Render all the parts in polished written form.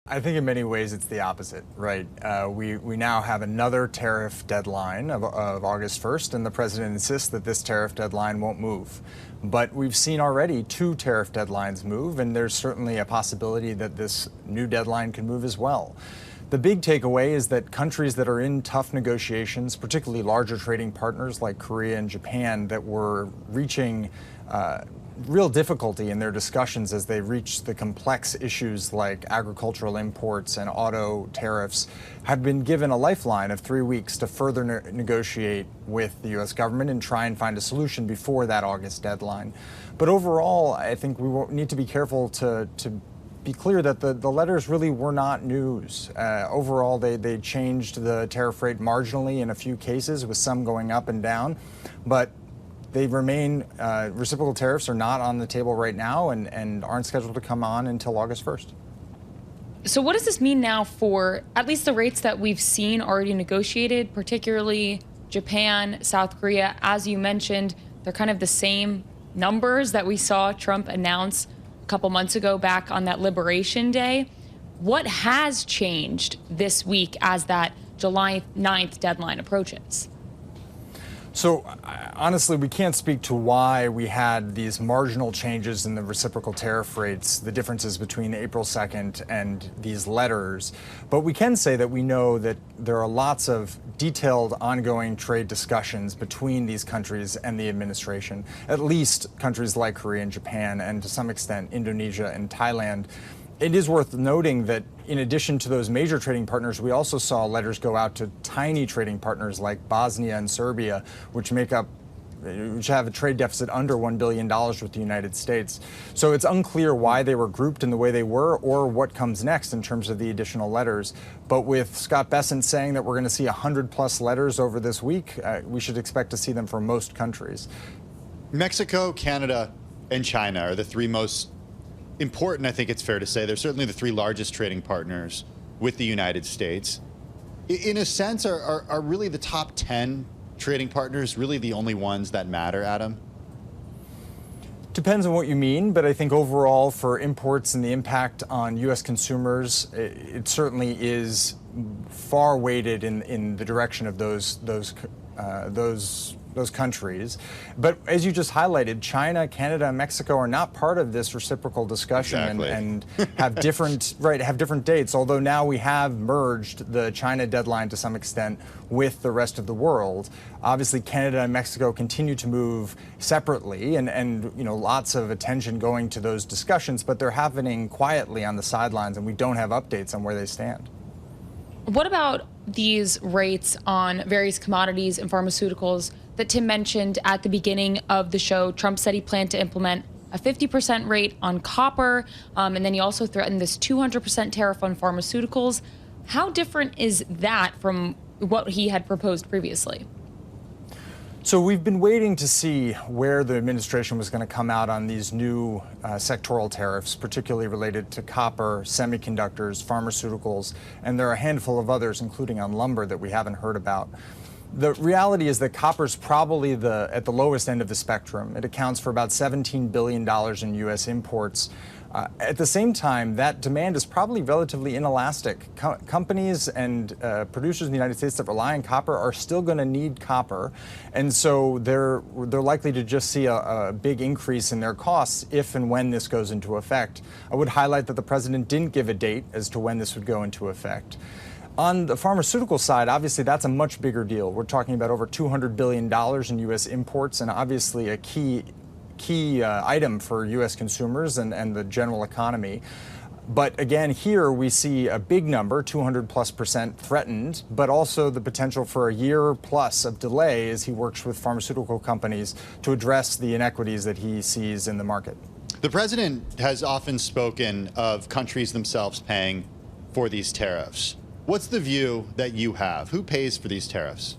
I think in many ways it's the opposite, right? We now have another tariff deadline of August 1st, and the president insists that this tariff deadline won't move. But we've seen already two tariff deadlines move, and there's certainly a possibility that this new deadline can move as well. The big takeaway is that countries that are in tough negotiations, particularly larger trading partners like Korea and Japan, that were reaching real difficulty in their discussions as they reach the complex issues like agricultural imports and auto tariffs, have been given a lifeline of 3 weeks to further negotiate with the U.S. government and try and find a solution before that August deadline. But overall, I think we need to be careful to be clear that the letters really were not news. Overall, they changed the tariff rate marginally in a few cases, with some going up and down, but they remain, reciprocal tariffs are not on the table right now and aren't scheduled to come on until August 1st. So what does this mean now for at least the rates that we've seen already negotiated, particularly Japan, South Korea? As you mentioned, they're kind of the same numbers that we saw Trump announce a couple months ago back on that Liberation Day. What has changed this week as that July 9th deadline approaches? So honestly, we can't speak to why we had these marginal changes in the reciprocal tariff rates, the differences between April 2nd and these letters. But we can say that we know that there are lots of detailed ongoing trade discussions between these countries and the administration, at least countries like Korea and Japan, and to some extent Indonesia and Thailand. It is worth noting that in addition to those major trading partners, we also saw letters go out to tiny trading partners like Bosnia and Serbia, which have a trade deficit under $1 billion with the United States. So it's unclear why they were grouped in the way they were or what comes next in terms of the additional letters. But with Scott Bessent saying that we're going to see 100+ letters over this week, we should expect to see them for most countries. Mexico, Canada, and China are the three most important, I think it's fair to say. They're certainly the three largest trading partners with the United States. In a sense, are really the top 10 trading partners really the only ones that matter, Adam? Depends on what you mean, but I think overall for imports and the impact on U.S. consumers, it certainly is far weighted in the direction of those countries. But as you just highlighted, China, Canada, and Mexico are not part of this reciprocal discussion. Exactly. and have different dates, although now we have merged the China deadline to some extent with the rest of the world. Obviously, Canada and Mexico continue to move separately, and lots of attention going to those discussions, but they're happening quietly on the sidelines, and we don't have updates on where they stand. What about these rates on various commodities and pharmaceuticals that Tim mentioned at the beginning of the show? Trump said he planned to implement a 50% rate on copper, and then he also threatened this 200% tariff on pharmaceuticals. How different is that from what he had proposed previously? So we've been waiting to see where the administration was going to come out on these new sectoral tariffs, particularly related to copper, semiconductors, pharmaceuticals, and there are a handful of others, including on lumber, that we haven't heard about. The reality is that copper's probably at the lowest end of the spectrum. It accounts for about $17 billion in U.S. imports. At the same time, that demand is probably relatively inelastic. Companies and producers in the United States that rely on copper are still going to need copper, and so they're likely to just see a big increase in their costs if and when this goes into effect. I would highlight that the president didn't give a date as to when this would go into effect. On the pharmaceutical side, obviously, that's a much bigger deal. We're talking about over $200 billion in U.S. imports, and obviously a key item for U.S. consumers and the general economy. But again, here we see a big number, 200+% threatened, but also the potential for a year plus of delay as he works with pharmaceutical companies to address the inequities that he sees in the market. The president has often spoken of countries themselves paying for these tariffs. What's the view that you have? Who pays for these tariffs?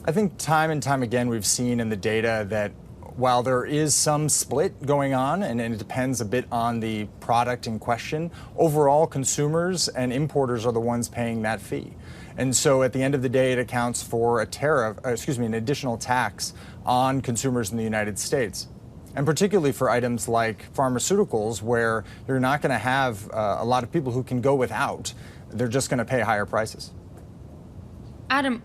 I think time and time again we've seen in the data that while there is some split going on, and it depends a bit on the product in question, overall consumers and importers are the ones paying that fee. And so at the end of the day, it accounts for an additional tax on consumers in the United States. And particularly for items like pharmaceuticals, where you're not going to have a lot of people who can go without. They're just going to pay higher prices. Adam,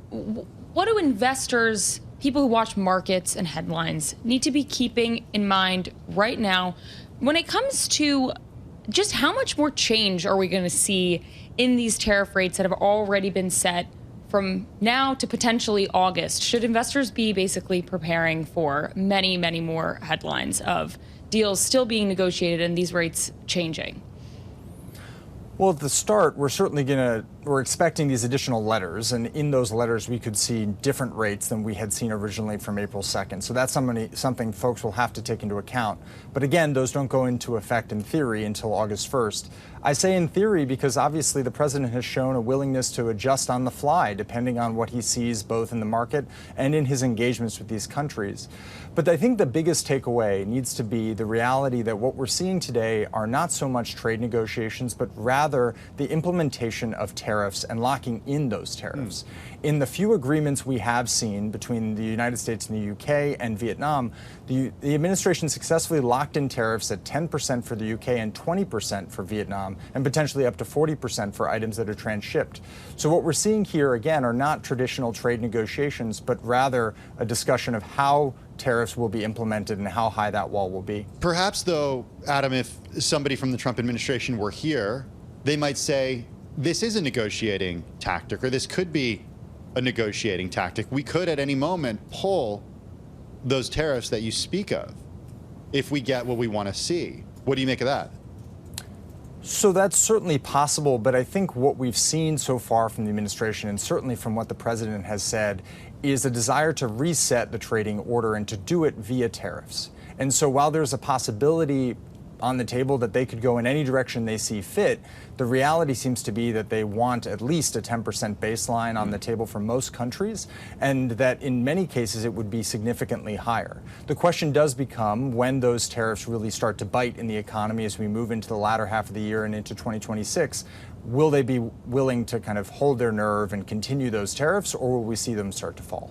what do investors, people who watch markets and headlines, need to be keeping in mind right now when it comes to just how much more change are we going to see in these tariff rates that have already been set from now to potentially August? Should investors be basically preparing for many, many more headlines of deals still being negotiated and these rates changing? Well, at the start, we're expecting these additional letters, and in those letters we could see different rates than we had seen originally from April 2nd. So that's something folks will have to take into account. But again, those don't go into effect in theory until August 1st. I say in theory because obviously the president has shown a willingness to adjust on the fly depending on what he sees both in the market and in his engagements with these countries. But I think the biggest takeaway needs to be the reality that what we're seeing today are not so much trade negotiations, but rather the implementation of tariffs and locking in those tariffs. In the few agreements we have seen between the United States and the UK and Vietnam, the administration successfully locked in tariffs at 10% for the UK and 20% for Vietnam, and potentially up to 40% for items that are transshipped. So what we're seeing here, again, are not traditional trade negotiations, but rather a discussion of how tariffs will be implemented and how high that wall will be. Perhaps, though, Adam, if somebody from the Trump administration were here, they might say, this is a negotiating tactic, or this could be a negotiating tactic. We could at any moment pull those tariffs that you speak of if we get what we want to see. What do you make of that? So that's certainly possible, but I think what we've seen so far from the administration, and certainly from what the president has said, is a desire to reset the trading order and to do it via tariffs. And so while there's a possibility on the table that they could go in any direction they see fit, the reality seems to be that they want at least a 10% baseline on the table for most countries, and that in many cases it would be significantly higher. The question does become when those tariffs really start to bite in the economy as we move into the latter half of the year and into 2026. Will they be willing to kind of hold their nerve and continue those tariffs, or will we see them start to fall?